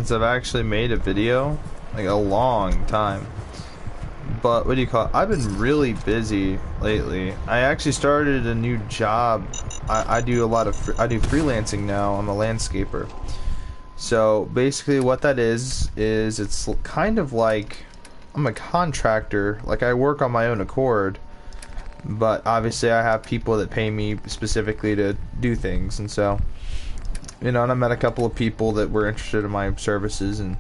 since I've actually made a video, like a long time. But what do you call it? I've been really busy lately. I actually started a new job. I do a lot of I do freelancing now. I'm a landscaper. So basically what that is it's kind of like I'm a contractor. Like I work on my own accord, but obviously I have people that pay me specifically to do things. And so, you know, and I met a couple of people that were interested in my services, and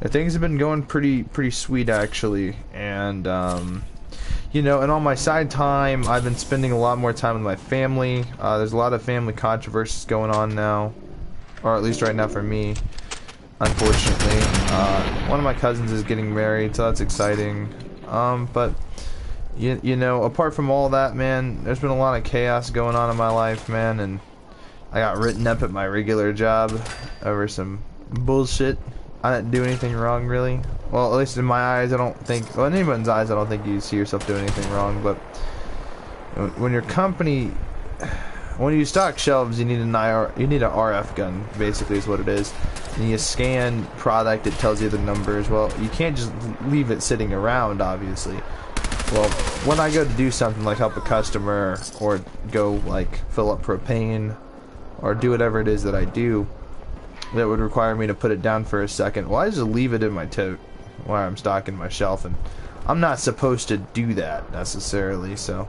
things have been going pretty sweet actually. And you know, and on my side time I've been spending a lot more time with my family. There's a lot of family controversies going on now, or at least right now for me, unfortunately. One of my cousins is getting married, so that's exciting. But you know, apart from all that, man, there's been a lot of chaos going on in my life, man, and I got written up at my regular job over some bullshit. I didn't do anything wrong, really. Well, at least in my eyes, I don't think... Well, in anyone's eyes, I don't think you see yourself doing anything wrong, but... When your company... When you stock shelves, you need an RF gun, basically is what it is. And you scan product, it tells you the numbers. Well, you can't just leave it sitting around, obviously. Well, when I go to do something like help a customer, or go, like, fill up propane, or do whatever it is that I do, that would require me to put it down for a second, well, I just leave it in my tote while I'm stocking my shelf, and I'm not supposed to do that necessarily. So,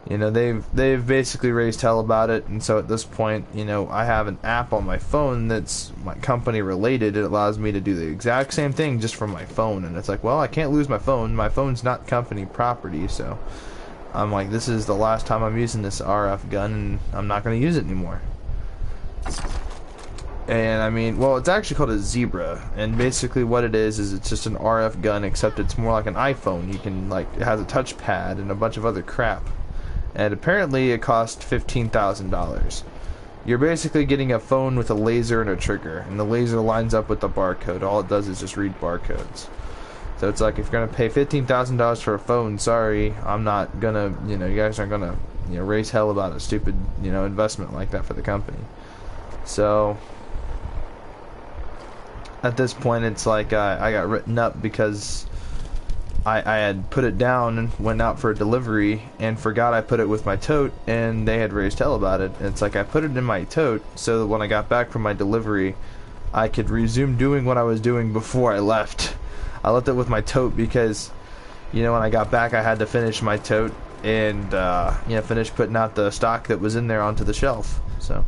you know, they've basically raised hell about it. And so at this point, you know, I have an app on my phone that's my company related. It allows me to do the exact same thing just from my phone, and it's like, well, I can't lose my phone. My phone's not company property, so I'm like, this is the last time I'm using this RF gun, and I'm not going to use it anymore. And I mean, well, it's actually called a Zebra, and basically what it is it's just an RF gun, except it's more like an iPhone. You can, like, it has a touchpad and a bunch of other crap. And apparently it cost $15,000. You're basically getting a phone with a laser and a trigger, and the laser lines up with the barcode. All it does is just read barcodes. So it's like, if you're gonna pay $15,000 for a phone, sorry, I'm not gonna, you know, you guys aren't gonna, you know, raise hell about a stupid, you know, investment like that for the company. So at this point, it's like I got written up because I had put it down and went out for a delivery and forgot I put it with my tote, and they had raised hell about it. And it's like, I put it in my tote so that when I got back from my delivery, I could resume doing what I was doing before I left. I left it with my tote because, you know, when I got back, I had to finish my tote and, you know, finish putting out the stock that was in there onto the shelf. So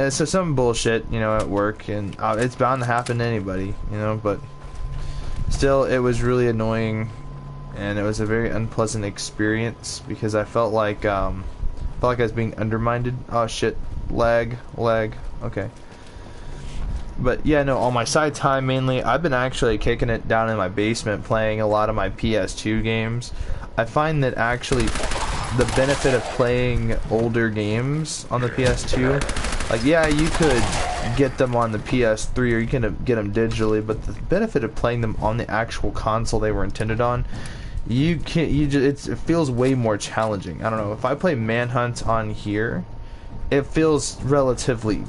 some bullshit, you know, at work, and it's bound to happen to anybody, you know, but still, it was really annoying, and it was a very unpleasant experience because I felt like I was being undermined. Oh shit, lag, okay. But yeah, no, on my side time mainly, I've been actually kicking it down in my basement playing a lot of my PS2 games. I find that actually the benefit of playing older games on the PS2, like, yeah, you could get them on the PS3 or you can get them digitally, but the benefit of playing them on the actual console they were intended on, it feels way more challenging. I don't know, if I play Manhunt on here, it feels relatively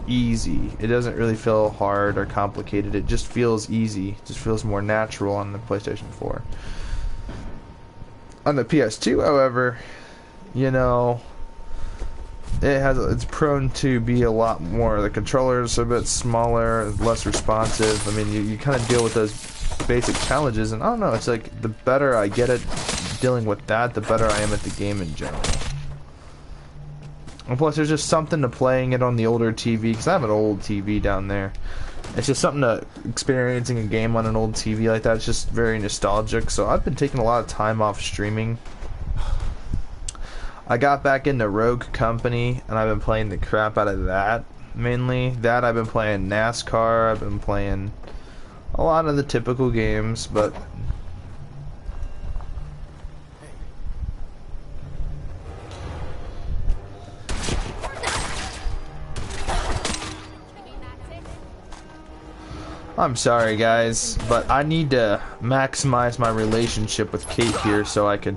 easy. It doesn't really feel hard or complicated. It just feels easy. It just feels more natural on the PlayStation 4. On the PS2, however, you know, it's prone to be a lot more. The controllers are a bit smaller, less responsive. I mean, you kind of deal with those basic challenges, and I don't know, it's like the better I get at dealing with that, the better I am at the game in general. And plus, there's just something to playing it on the older TV, because I have an old TV down there. It's just something to experiencing a game on an old TV like that. It's just very nostalgic. So I've been taking a lot of time off streaming. I got back into Rogue Company, and I've been playing the crap out of that, mainly. That, I've been playing NASCAR, I've been playing a lot of the typical games, but I'm sorry guys, but I need to maximize my relationship with Kate here so I can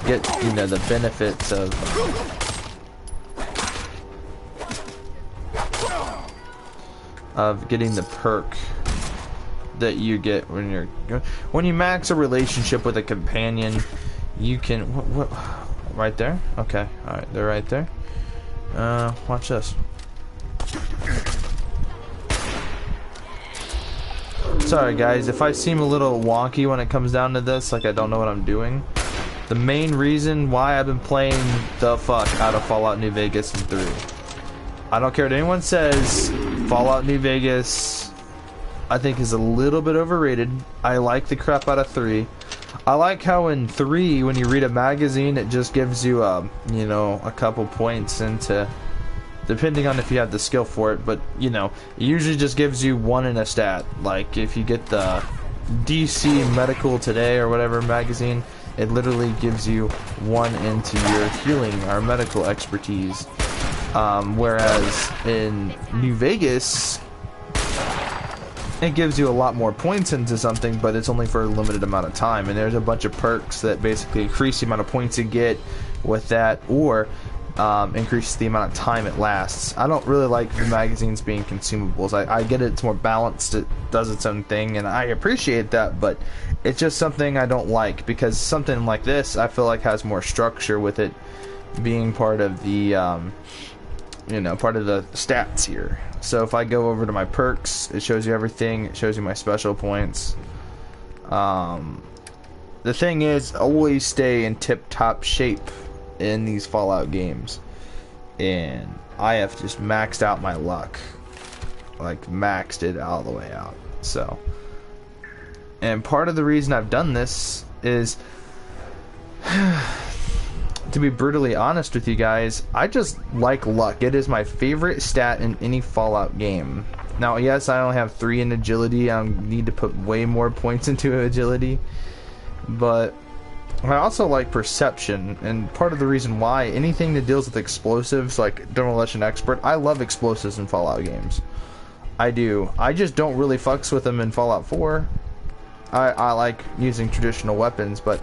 get, you know, the benefits of getting the perk. that you get when you max a relationship with a companion. You can what right there? Okay, all right, they're right there. Watch this. Sorry guys, if I seem a little wonky when it comes down to this, like I don't know what I'm doing. The main reason why I've been playing the fuck out of Fallout New Vegas and 3. I don't care what anyone says, Fallout New Vegas I think is a little bit overrated. I like the crap out of 3. I like how in 3, when you read a magazine, it just gives you, you know, a couple points into, depending on if you have the skill for it, but, you know, it usually just gives you 1 in a stat. Like, if you get the DC Medical Today or whatever magazine, it literally gives you 1 into your healing or medical expertise. Whereas in New Vegas, it gives you a lot more points into something, but it's only for a limited amount of time. And there's a bunch of perks that basically increase the amount of points you get with that, or increase the amount of time it lasts. I don't really like the magazines being consumables. I get it, it's more balanced, it does its own thing, and I appreciate that, but it's just something I don't like, because something like this I feel like has more structure with it being part of the you know, part of the stats here. So if I go over to my perks, it shows you everything. It shows you my special points. The thing is, always stay in tip-top shape in these Fallout games. And I have just maxed out my luck. Like, maxed it all the way out. So, and part of the reason I've done this is to be brutally honest with you guys, I just like luck. It is my favorite stat in any Fallout game. Now, yes, I only have 3 in agility. I need to put way more points into agility. But I also like perception, and part of the reason why, anything that deals with explosives, like Demolition Expert, I love explosives in Fallout games. I do. I just don't really fucks with them in Fallout 4. I like using traditional weapons, but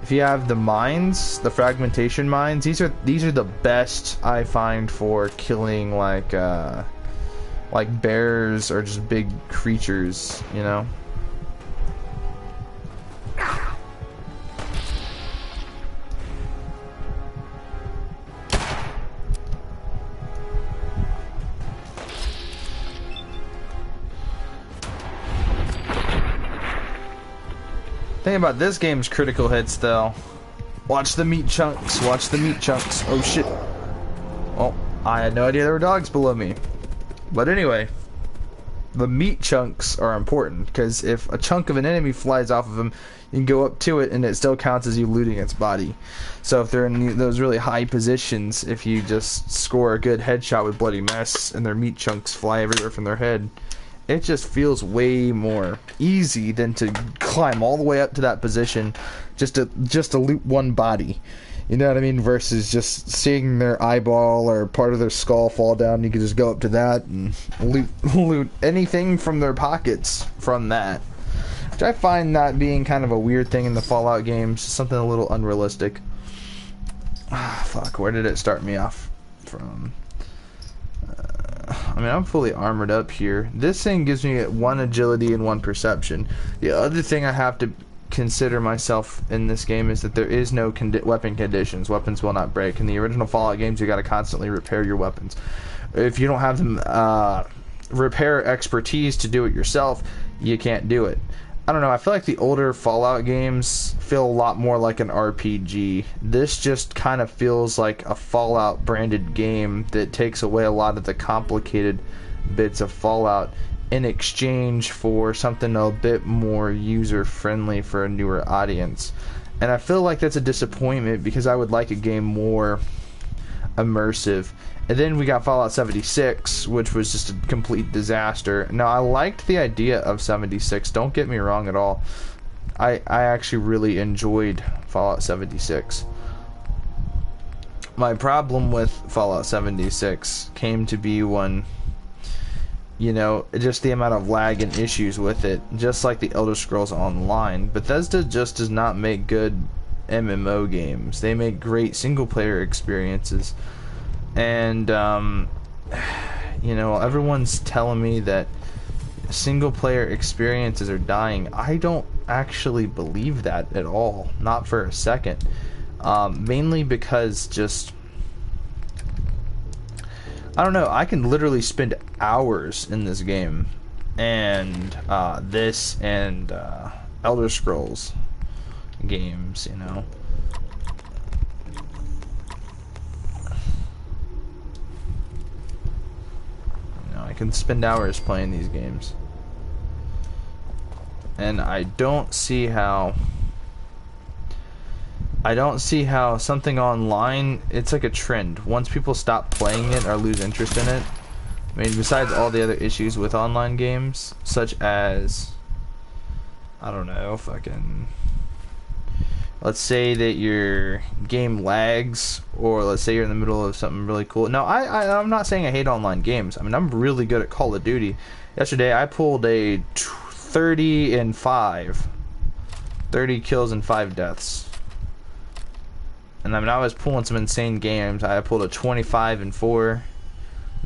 if you have the mines, the fragmentation mines, these are the best I find for killing like bears or just big creatures, you know. Thing about this game's critical hits, though. Watch the meat chunks. Watch the meat chunks. Oh shit. Oh, I had no idea there were dogs below me. But anyway, the meat chunks are important, because if a chunk of an enemy flies off of them, you can go up to it and it still counts as you looting its body. So if they're in those really high positions, if you just score a good headshot with Bloody Mess and their meat chunks fly everywhere from their head, it just feels way more easy than to climb all the way up to that position just to loot one body. You know what I mean? Versus just seeing their eyeball or part of their skull fall down, you can just go up to that and loot anything from their pockets from that. Which I find that being kind of a weird thing in the Fallout games, something a little unrealistic. Ah, fuck, where did it start me off from? I mean, I'm fully armored up here. This thing gives me 1 agility and 1 perception. The other thing I have to consider myself in this game is that there is no weapon conditions. Weapons will not break. In the original Fallout games, you got to constantly repair your weapons. If you don't have the repair expertise to do it yourself, you can't do it. I don't know, I feel like the older Fallout games feel a lot more like an RPG. This just kind of feels like a Fallout branded game that takes away a lot of the complicated bits of Fallout in exchange for something a bit more user friendly for a newer audience. And I feel like that's a disappointment, because I would like a game more immersive. And then we got Fallout 76, which was just a complete disaster. Now, I liked the idea of 76, don't get me wrong at all. I actually really enjoyed Fallout 76. My problem with Fallout 76 came to be when, you know, just the amount of lag and issues with it, just like the Elder Scrolls Online. Bethesda just does not make good MMO games. They make great single-player experiences. And, you know, everyone's telling me that single player experiences are dying. I don't actually believe that at all, not for a second. Mainly because just, I don't know, I can literally spend hours in this game, and this and Elder Scrolls games, you know. I can spend hours playing these games, and I don't see how something online, it's like a trend. Once people stop playing it or lose interest in it, I mean, besides all the other issues with online games, such as, I don't know, fucking, let's say that your game lags, or let's say you're in the middle of something really cool. Now, I'm not saying I hate online games. I mean, I'm really good at Call of Duty. Yesterday, I pulled a 30 kills and 5 deaths. And I mean, I was pulling some insane games. I pulled a 25-4.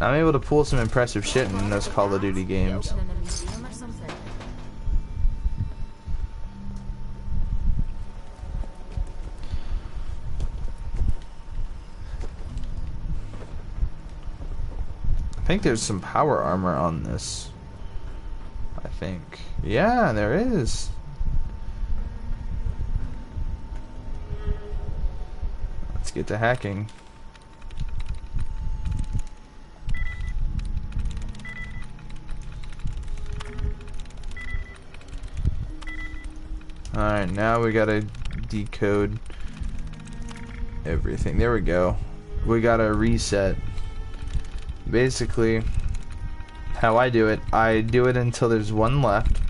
I'm able to pull some impressive shit in those Call of Duty games. I think there's some power armor on this. I think. Yeah, there is. Let's get to hacking. Alright, now we gotta decode everything. There we go. We gotta reset. Basically, how I do it until there's one left,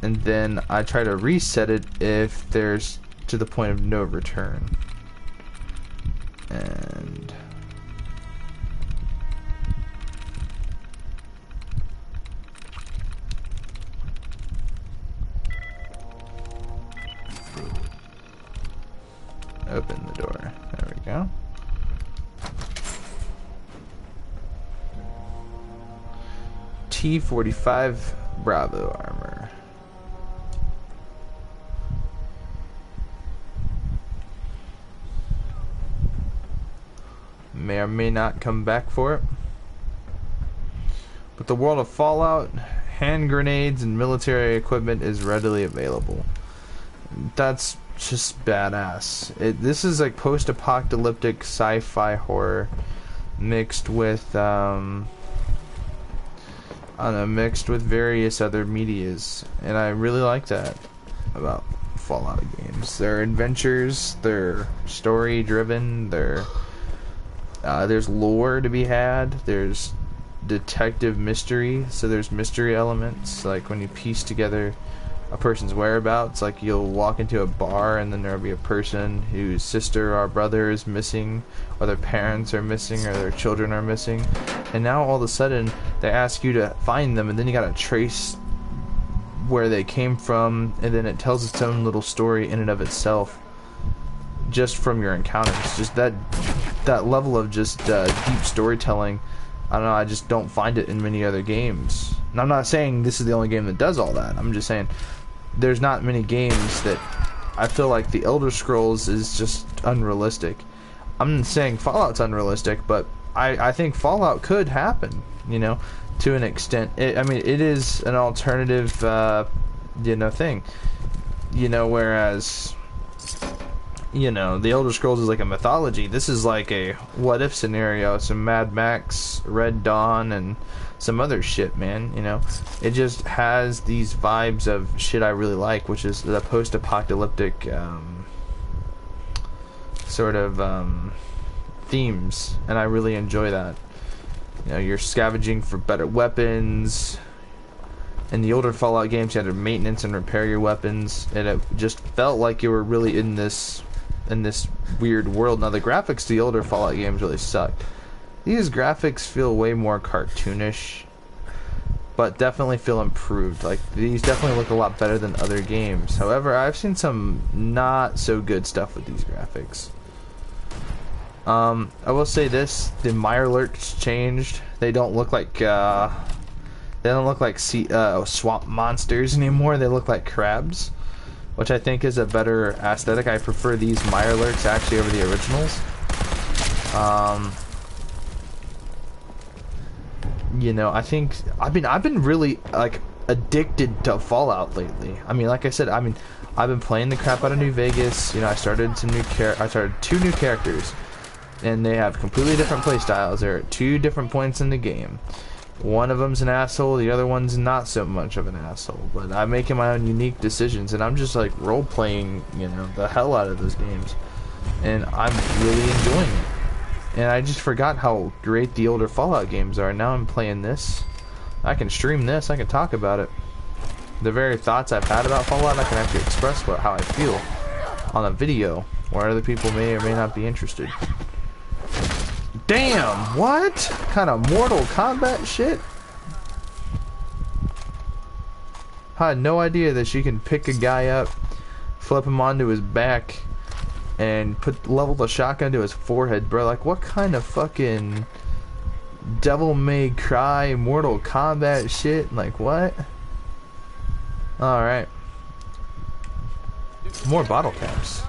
and then I try to reset it if there's to the point of no return. And open the door. There we go. T-45 Bravo armor. May or may not come back for it. But the world of Fallout, hand grenades and military equipment is readily available. That's just badass. This is like post-apocalyptic sci-fi horror mixed with I don't know, mixed with various other medias, and I really like that about Fallout games. They're adventures, they're story driven, there's lore to be had, there's detective mystery, so there's mystery elements, like when you piece together a person's whereabouts, like you'll walk into a bar and then there'll be a person whose sister or brother is missing, or their parents are missing, or their children are missing, and now all of a sudden they ask you to find them, and then you gotta trace where they came from, and then it tells its own little story in and of itself just from your encounters. Just that level of just deep storytelling, I don't know, I just don't find it in many other games. And I'm not saying this is the only game that does all that. I'm just saying there's not many games that I feel like the Elder Scrolls is just unrealistic. I'm not saying Fallout's unrealistic, but I think Fallout could happen, you know, to an extent. I mean, it is an alternative, you know, thing. You know, whereas, you know, the Elder Scrolls is like a mythology. This is like a what-if scenario. Some Mad Max, Red Dawn, and some other shit, man, you know. It just has these vibes of shit I really like, which is the post-apocalyptic sort of themes, and I really enjoy that. You know, you're scavenging for better weapons. In the older Fallout games, you had to maintenance and repair your weapons, and it just felt like you were really in this weird world. Now, the graphics to the older Fallout games really sucked. These graphics feel way more cartoonish, but definitely feel improved. Like, these definitely look a lot better than other games. However, I've seen some not so good stuff with these graphics. I will say this, the Mirelurks changed. They don't look like, They don't look like swamp monsters anymore. They look like crabs, which I think is a better aesthetic. I prefer these Mirelurks actually over the originals. You know, I think I've been really like addicted to Fallout lately. I mean, like I said, I've been playing the crap out of New Vegas. You know, I started 2 new characters, and they have completely different play styles. They're at 2 different points in the game. One of them's an asshole, the other one's not so much of an asshole. But I'm making my own unique decisions, and I'm just like role playing, you know, the hell out of those games, and I'm really enjoying it. And I just forgot how great the older Fallout games are. Now I'm playing this. I can stream this. I can talk about it. The very thoughts I've had about Fallout, I can actually express how I feel on a video where other people may or may not be interested. Damn! What kind of Mortal Kombat shit? I had no idea that she can pick a guy up, flip him onto his back, and level the shotgun to his forehead, bro. Like, what kind of fucking Devil May Cry Mortal Kombat shit? Like, what? Alright. More bottle caps.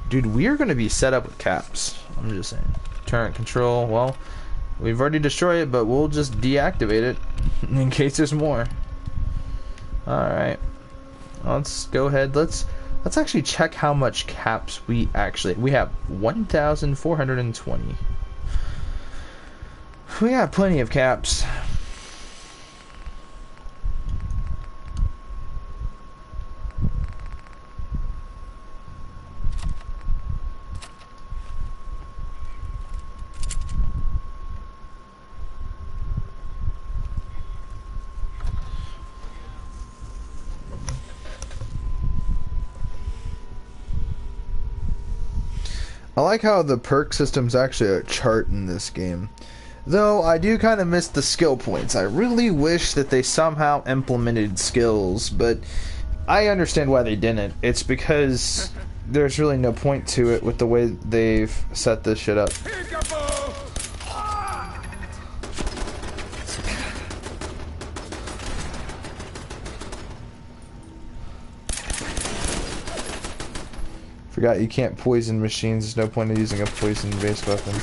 Dude, we're gonna be set up with caps. I'm just saying. Turret control, well, we've already destroyed it, but we'll just deactivate it in case there's more. Alright. Let's go ahead. Let's actually check how much caps we have 1,420. We got plenty of caps. I like how the perk system's actually a chart in this game. Though, I do kind of miss the skill points. I really wish that they somehow implemented skills, but I understand why they didn't. It's because there's really no point to it with the way they've set this shit up. Forgot you can't poison machines. There's no point in using a poison-based weapon.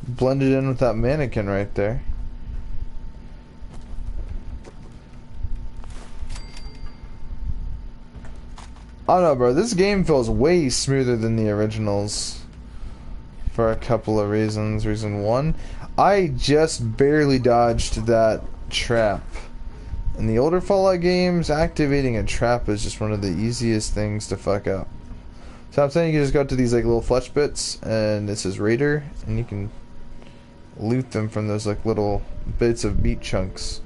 Blended in with that mannequin right there. I don't know, bro. This game feels way smoother than the originals for a couple of reasons. Reason 1, I just barely dodged that trap. In the older Fallout games, activating a trap is just one of the easiest things to fuck up. So I'm saying you can just go to these like little flesh bits, and this is Raider, and you can loot them from those like little bits of meat chunks,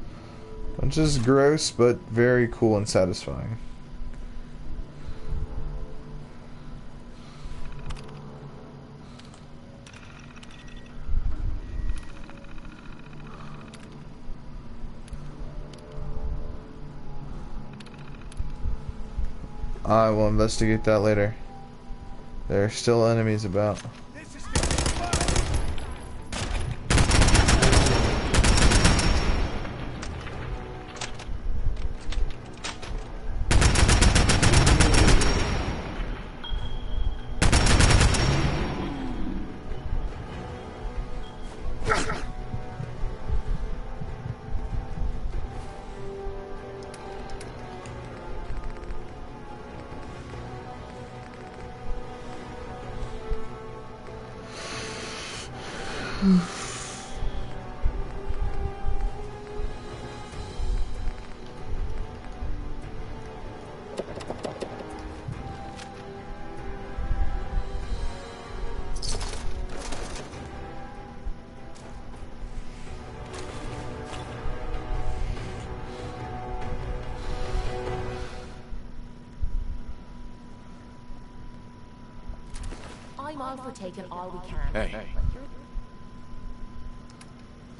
which is gross but very cool and satisfying. I will investigate that later. There are still enemies about. all for taking all we can. Hey.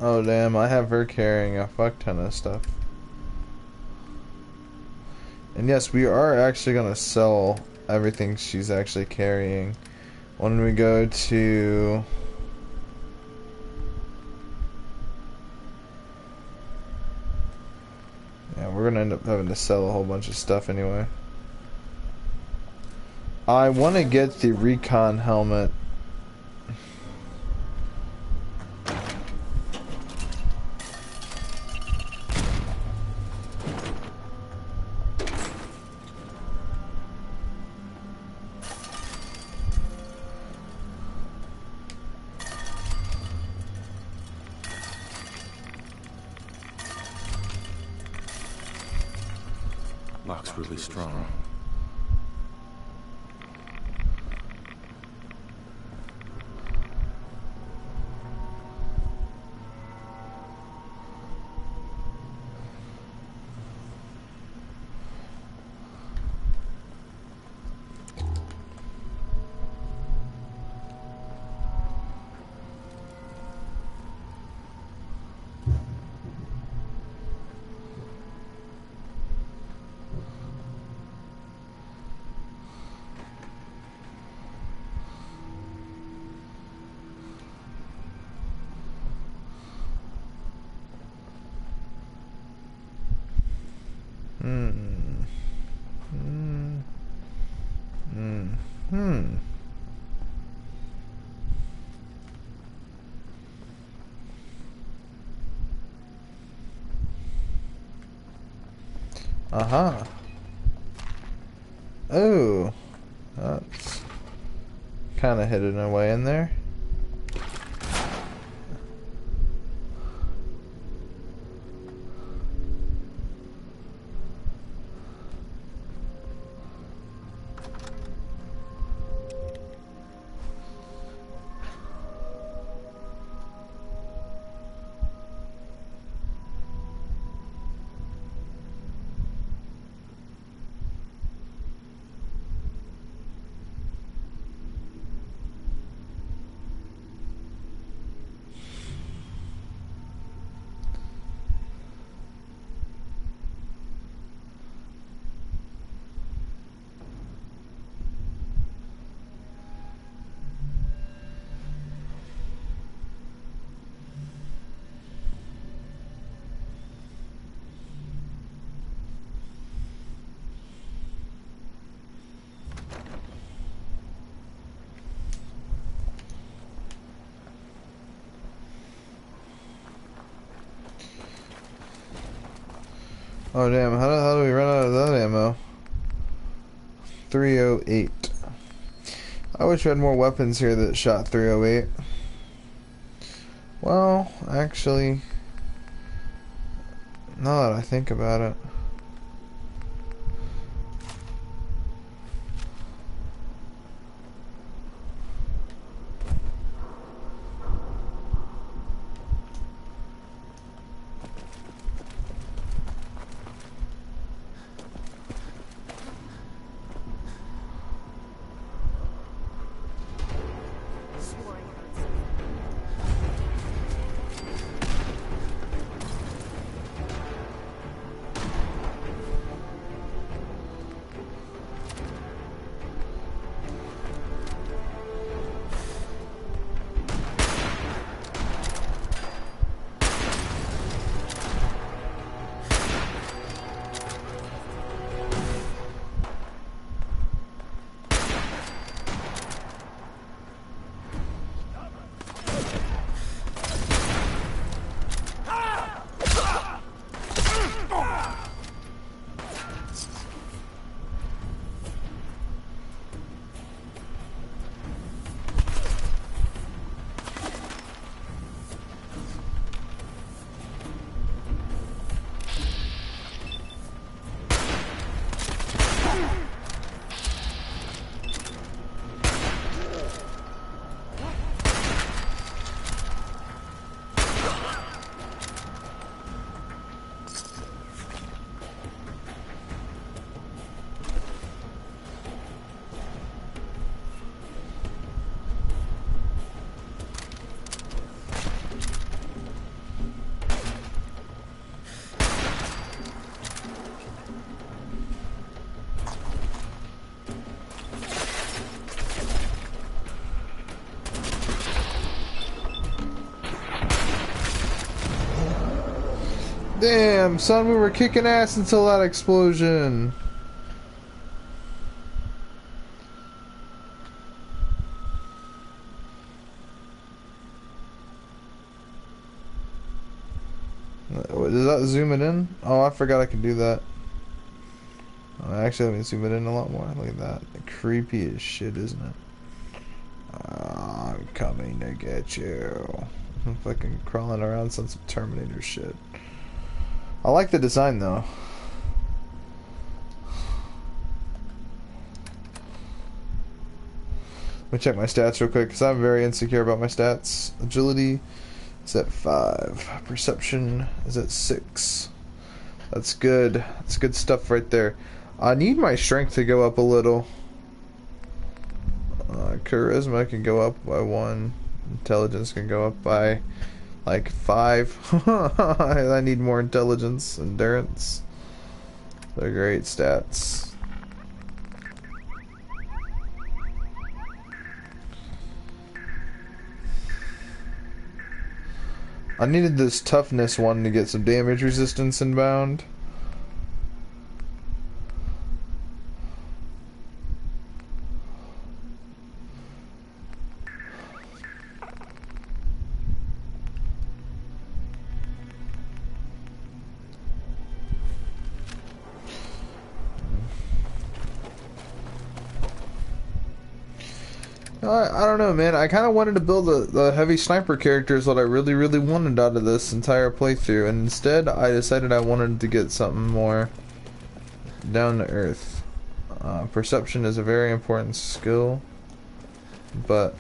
Oh damn, I have her carrying a fuck ton of stuff. And yes, we are actually gonna sell everything she's actually carrying when we go to... Yeah, we're gonna end up having to sell a whole bunch of stuff anyway. I want to get the recon helmet. Lock's really strong. Uh-huh. Oh, that's kind of hidden away in there. Oh damn, how do we run out of that ammo? 308. I wish we had more weapons here that shot 308. Well, actually, now that I think about it. Damn, son, we were kicking ass until that explosion. Does that zoom it in? Oh, I forgot I could do that. Oh, actually, let me zoom it in a lot more. Look at that. Creepy as shit, isn't it? I'm coming to get you. I'm fucking crawling around on some Terminator shit. I like the design though. Let me check my stats real quick because I'm very insecure about my stats. Agility is at 5. Perception is at 6. That's good. That's good stuff right there. I need my strength to go up a little. Charisma can go up by 1. Intelligence can go up by like 5. I need more intelligence. Endurance. They're great stats. I needed this toughness one to get some damage resistance inbound. I don't know, man. I kind of wanted to build the heavy sniper character is what I really, really wanted out of this entire playthrough. And instead, I decided I wanted to get something more down to earth. Perception is a very important skill, but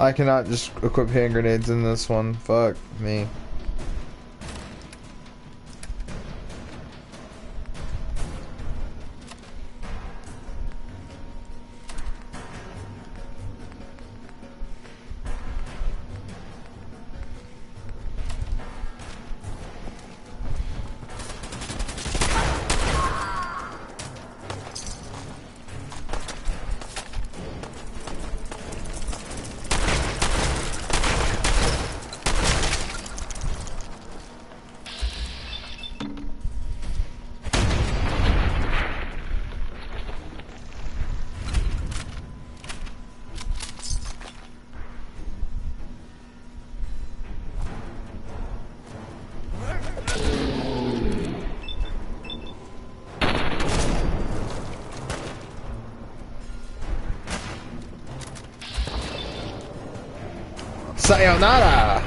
I cannot just equip hand grenades in this one. Fuck me. Sayonara!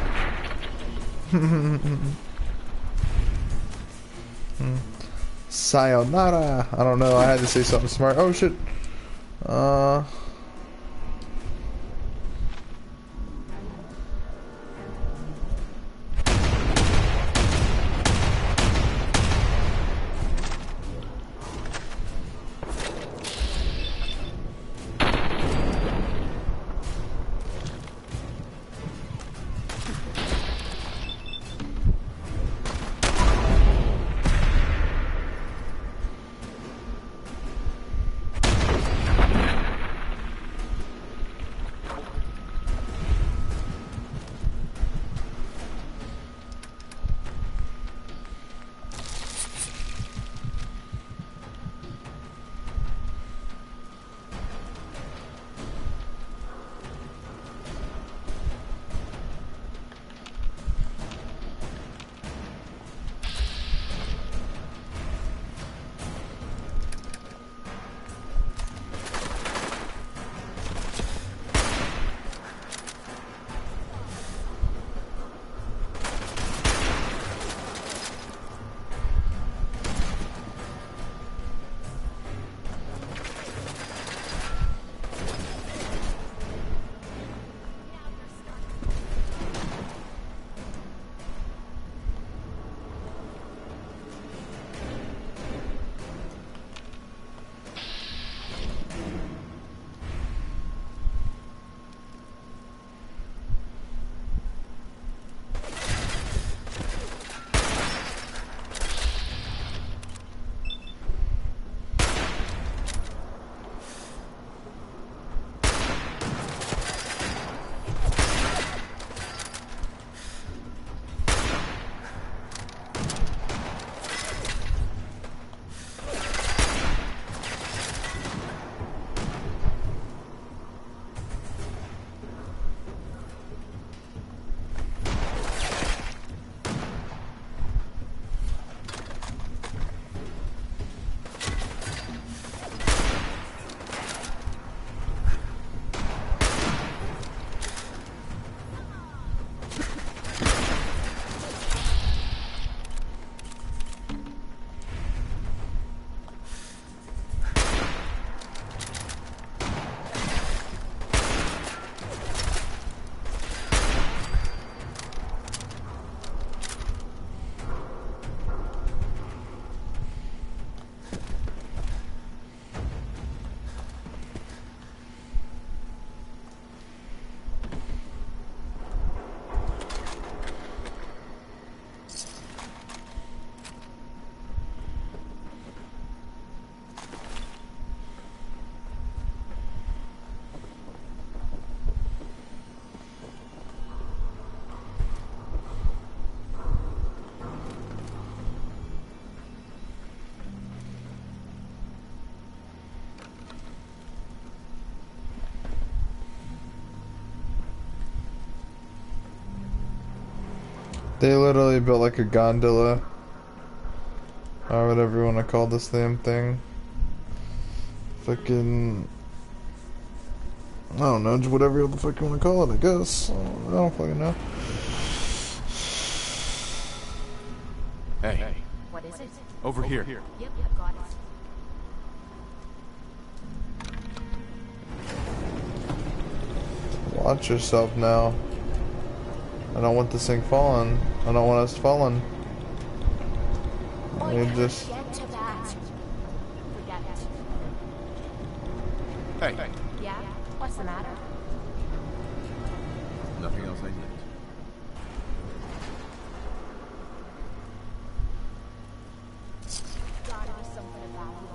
Sayonara! I don't know, I had to say something smart. Oh shit. They literally built like a gondola. Or whatever you want to call this damn thing. Fucking... I don't know, just whatever the fuck you want to call it, I guess. I don't fucking know. Hey. What is it? Over here. Yep, I've got it. Watch yourself now. I don't want this thing falling. I don't want us falling. You just... Get to that. Forget it. Hey. Yeah? What's the matter? Nothing else I need. Gotta be something about you.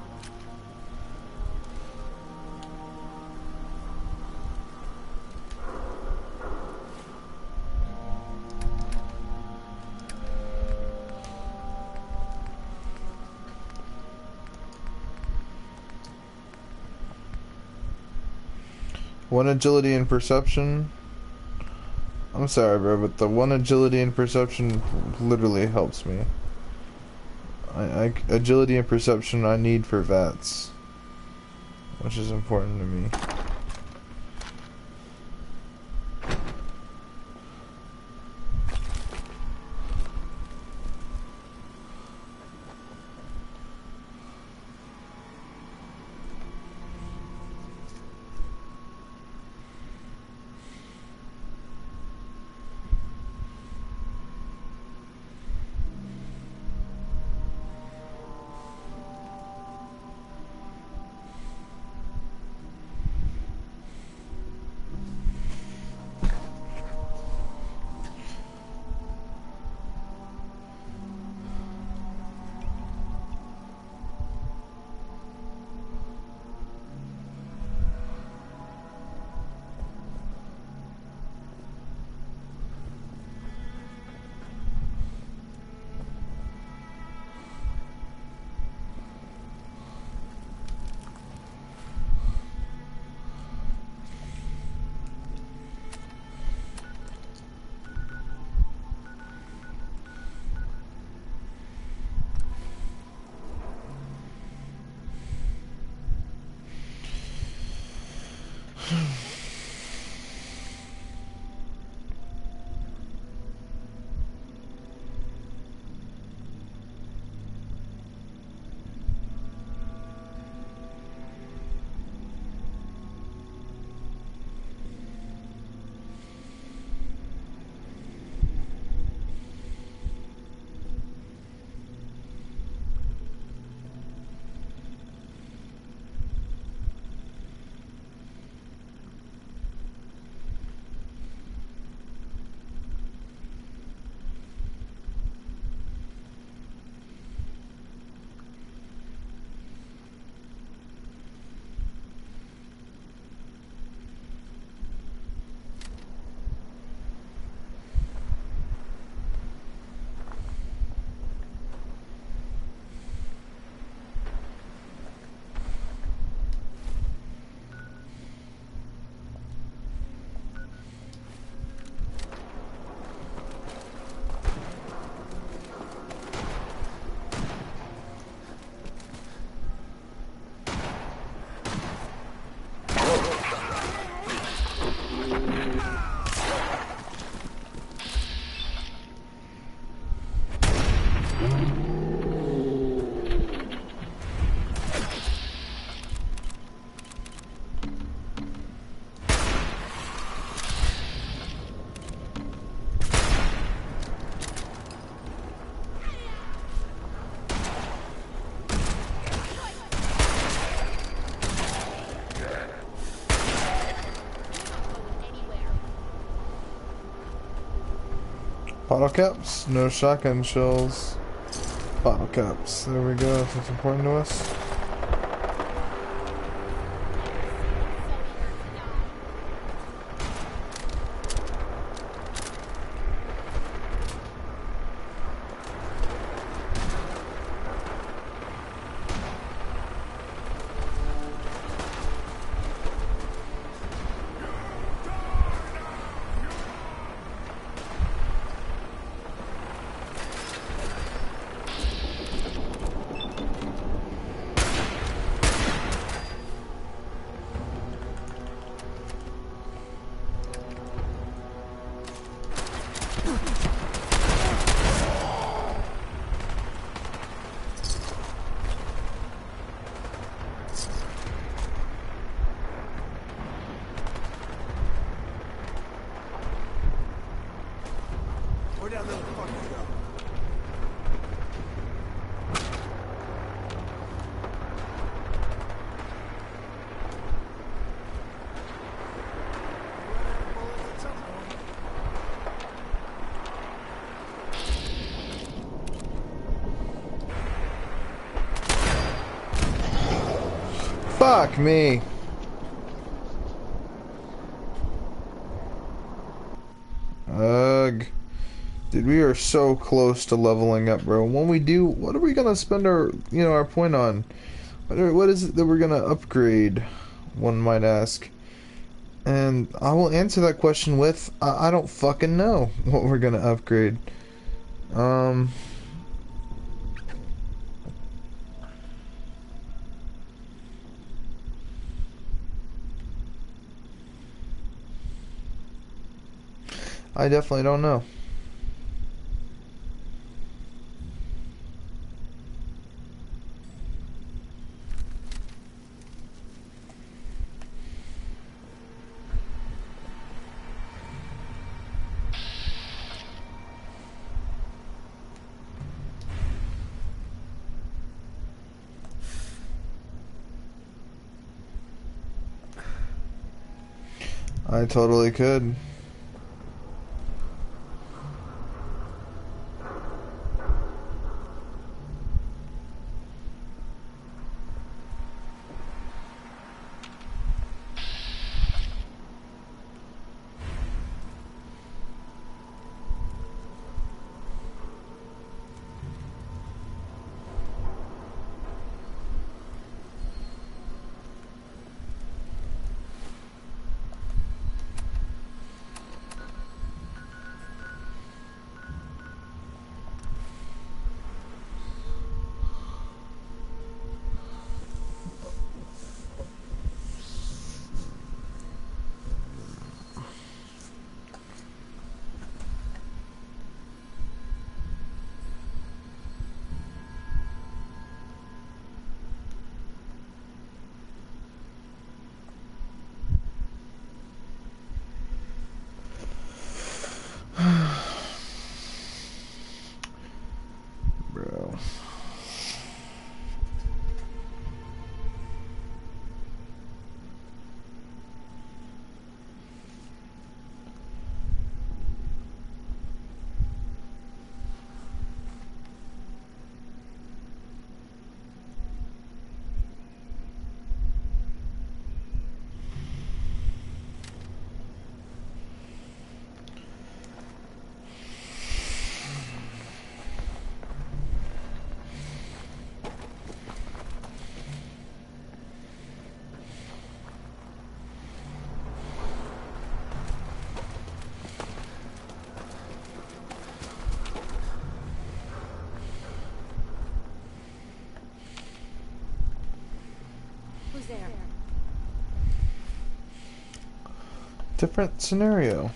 One agility and perception. I'm sorry, bro, but the one agility and perception literally helps me. Agility and perception I need for VATS, which is important to me. Bottle caps, no shotgun shells. Bottle caps, there we go, that's important to us. Fuck me. Ugh. Dude, we are so close to leveling up, bro. When we do, what are we gonna spend our, our point on? What is it that we're gonna upgrade? One might ask. And I will answer that question with, I don't fucking know what we're gonna upgrade. I definitely don't know. I totally could. Bro. Who's there? Different scenario.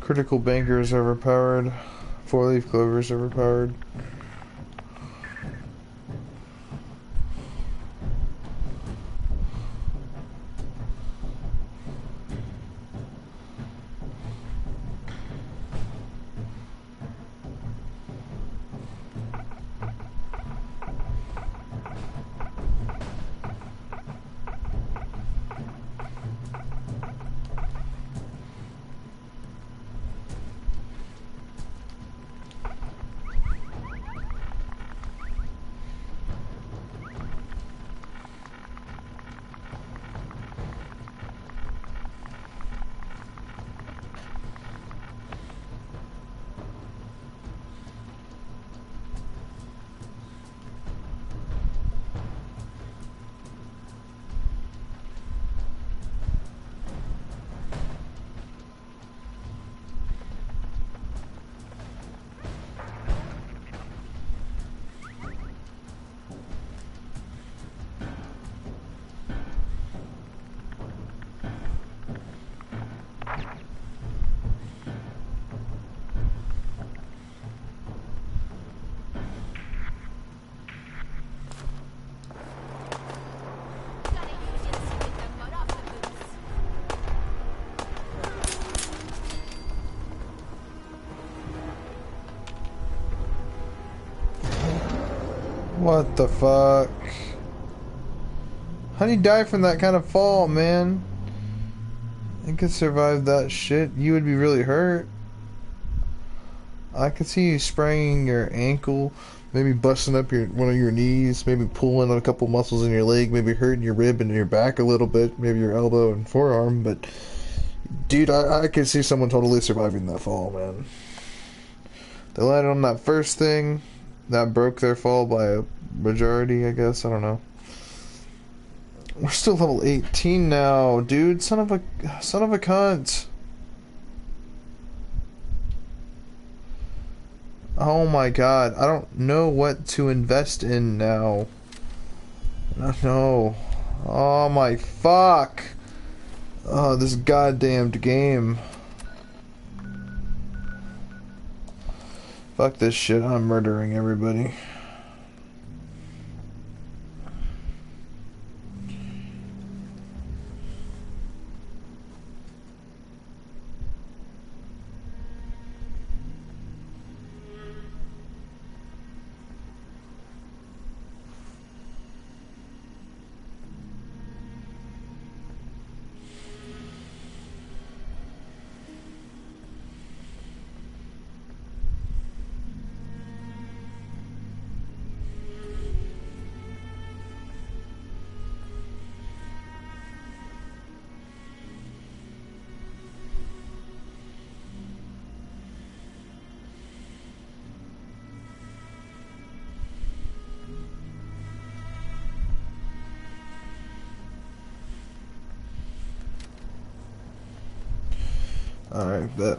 Critical Banker is overpowered. Four-leaf Clover is overpowered. What the fuck? How'd you die from that kind of fall, man? I could survive that shit. You would be really hurt. I could see you spraining your ankle, maybe busting up one of your knees, maybe pulling on a couple muscles in your leg, maybe hurting your rib and your back a little bit, maybe your elbow and forearm, but dude, I could see someone totally surviving that fall, man. They landed on that first thing. That broke their fall by a majority, I guess. I don't know. We're still level 18 now, dude. Son of a cunt. Oh my god. I don't know what to invest in now. No. Oh my fuck. Oh, this goddamned game. Fuck this shit, I'm murdering everybody. Alright, bet.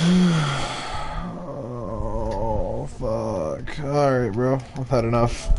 Oh, fuck. Alright, bro. I've had enough.